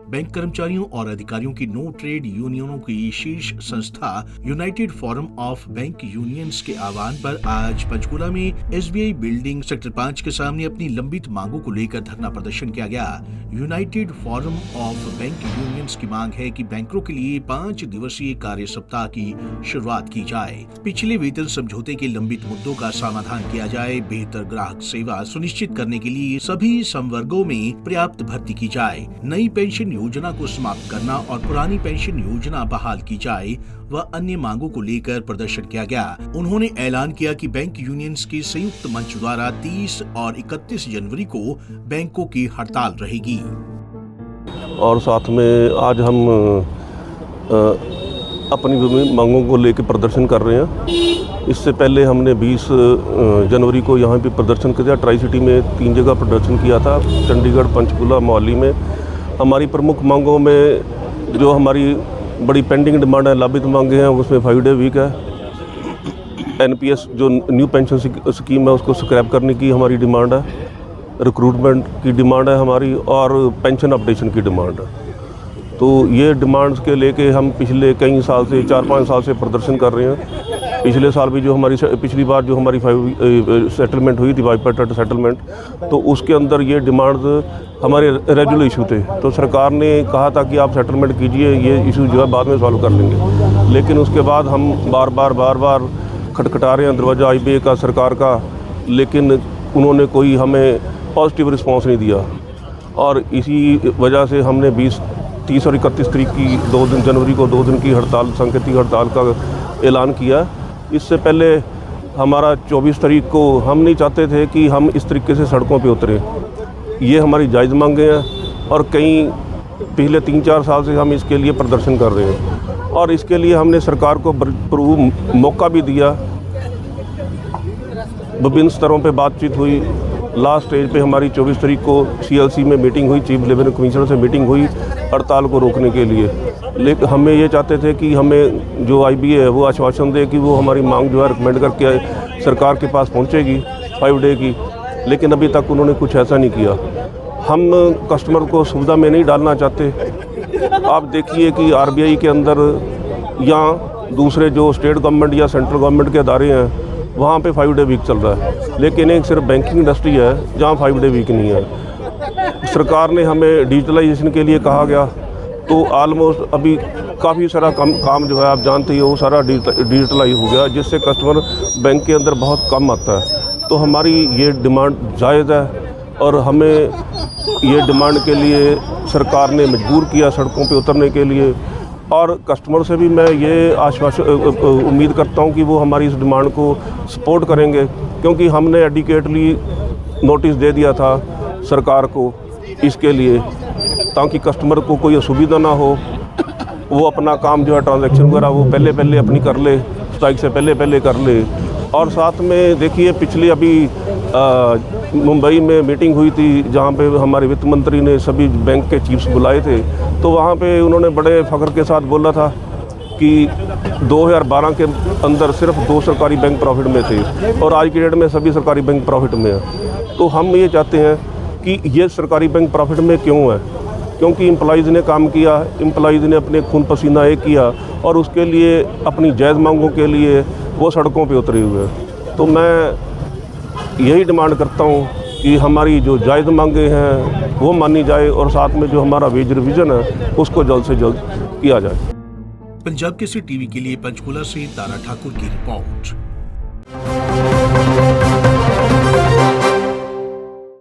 Bank कर्मचारियों और अधिकारियों की नो ट्रेड यूनियनों की शीर्ष संस्था United forum of bank unions के आह्वान पर आज पंचकूला में एसबीआई बिल्डिंग सेक्टर 5 के सामने अपनी लंबित मांगों को लेकर धरना प्रदर्शन किया गया। United forum of bank unions की मांग है कि बैंकरों के लिए 5 दिवसीय कार्य सप्ताह की शुरुआत की जाए, पिछले वेतन समझौते के लंबित मुद्दों का समाधान किया जाए, बेहतर ग्राहक सेवा सुनिश्चित करने के लिए सभी संवर्गों में पर्याप्त भर्ती की जाए, नई पेंशन योजना को समाप्त करना और पुरानी पेंशन योजना बहाल की जाए व अन्य मांगों को लेकर प्रदर्शन किया गया। उन्होंने ऐलान किया कि बैंक यूनियंस के संयुक्त मंच द्वारा 30 और 31 जनवरी को बैंकों की हड़ताल रहेगी। और साथ में आज हम अपनी मांगों को लेकर प्रदर्शन कर रहे हैं। इससे पहले हमने 20 जनवरी को यहाँ पे प्रदर्शन किया। ट्राई सिटी में 3 जगह प्रदर्शन किया था, चंडीगढ़, पंचकूला, मोहाली में। हमारी प्रमुख मांगों में जो हमारी बड़ी पेंडिंग डिमांड है, लाभित मांगे हैं, उसमें 5 डे वीक है। एनपीएस जो न्यू पेंशन स्कीम है उसको स्क्रैप करने की हमारी डिमांड है। रिक्रूटमेंट की डिमांड है हमारी और पेंशन अपडेशन की डिमांड है। तो ये डिमांड्स के लेके हम पिछले कई साल से 4-5 साल से प्रदर्शन कर रहे हैं। पिछले साल भी पिछली बार जो हमारी 5 सेटलमेंट हुई थी, बाइपार्टाइट सेटलमेंट, तो उसके अंदर ये डिमांड्स हमारे रेगुलर इशू थे। तो सरकार ने कहा था कि आप सेटलमेंट कीजिए, ये इशू जो है बाद में सॉल्व कर लेंगे। लेकिन उसके बाद हम बार बार खटखटा रहे हैं दरवाज़ा आईबीए का, सरकार का, लेकिन उन्होंने कोई हमें पॉजिटिव रिस्पॉन्स नहीं दिया। और इसी वजह से हमने 30 और 31 तारीख की 2 दिन जनवरी को 2 दिन की हड़ताल, सांकेतिक हड़ताल का ऐलान किया। इससे पहले हमारा 24 तारीख को हम नहीं चाहते थे कि हम इस तरीके से सड़कों पे उतरें। ये हमारी जायज़ मांगे हैं और कई पिछले 3-4 साल से हम इसके लिए प्रदर्शन कर रहे हैं और इसके लिए हमने सरकार को भरपूर मौका भी दिया। विभिन्न स्तरों पे बातचीत हुई। लास्ट स्टेज पे हमारी 24 तारीख को सीएलसी में मीटिंग हुई, चीफ लेबर कमिश्नर से मीटिंग हुई हड़ताल को रोकने के लिए। लेकिन हमें ये चाहते थे कि हमें जो आईबीए है वो आश्वासन दे कि वो हमारी मांग जो है रिकमेंड करके सरकार के पास पहुंचेगी 5 डे की, लेकिन अभी तक उन्होंने कुछ ऐसा नहीं किया। हम कस्टमर को सुविधा में नहीं डालना चाहते। आप देखिए कि आरबीआई के अंदर या दूसरे जो स्टेट गवर्नमेंट या सेंट्रल गवर्नमेंट के अदारे हैं वहाँ पे 5 डे वीक चल रहा है, लेकिन एक सिर्फ बैंकिंग इंडस्ट्री है जहाँ 5 डे वीक नहीं है। सरकार ने हमें डिजिटलाइजेशन के लिए कहा गया, तो ऑलमोस्ट अभी काफ़ी सारा काम जो है आप जानते ही हो, वो सारा डिजिटलाइज हो गया, जिससे कस्टमर बैंक के अंदर बहुत कम आता है। तो हमारी ये डिमांड जायज़ है और हमें ये डिमांड के लिए सरकार ने मजबूर किया सड़कों पे उतरने के लिए। और कस्टमर से भी मैं ये उम्मीद करता हूँ कि वो हमारी इस डिमांड को सपोर्ट करेंगे, क्योंकि हमने एडिकेटली नोटिस दे दिया था सरकार को इसके लिए, ताकि कस्टमर को कोई असुविधा ना हो। वो अपना काम जो है ट्रांजैक्शन वगैरह वो पहले अपनी कर ले, स्ट्राइक से पहले कर ले। और साथ में देखिए पिछली अभी मुंबई में मीटिंग हुई थी जहाँ पे हमारे वित्त मंत्री ने सभी बैंक के चीफ्स बुलाए थे, तो वहाँ पे उन्होंने बड़े फ़ख्र के साथ बोला था कि 2012 के अंदर सिर्फ 2 सरकारी बैंक प्रॉफिट में थे और आज की डेट में सभी सरकारी बैंक प्रॉफिट में हैं। तो हम ये चाहते हैं कि ये सरकारी बैंक प्रॉफिट में क्यों है, क्योंकि एम्प्लॉइज़ ने काम किया, एम्प्लॉइज़ ने अपने खून पसीना एक किया और उसके लिए अपनी जायज़ मांगों के लिए वो सड़कों पे उतरे हुए हैं। तो मैं यही डिमांड करता हूँ कि हमारी जो जायज़ मांगे हैं वो मानी जाए और साथ में जो हमारा वेज रिवीजन है उसको जल्द से जल्द किया जाए। पंजाब केसरी टीवी के लिए पंचकूला से तारा ठाकुर की रिपोर्ट।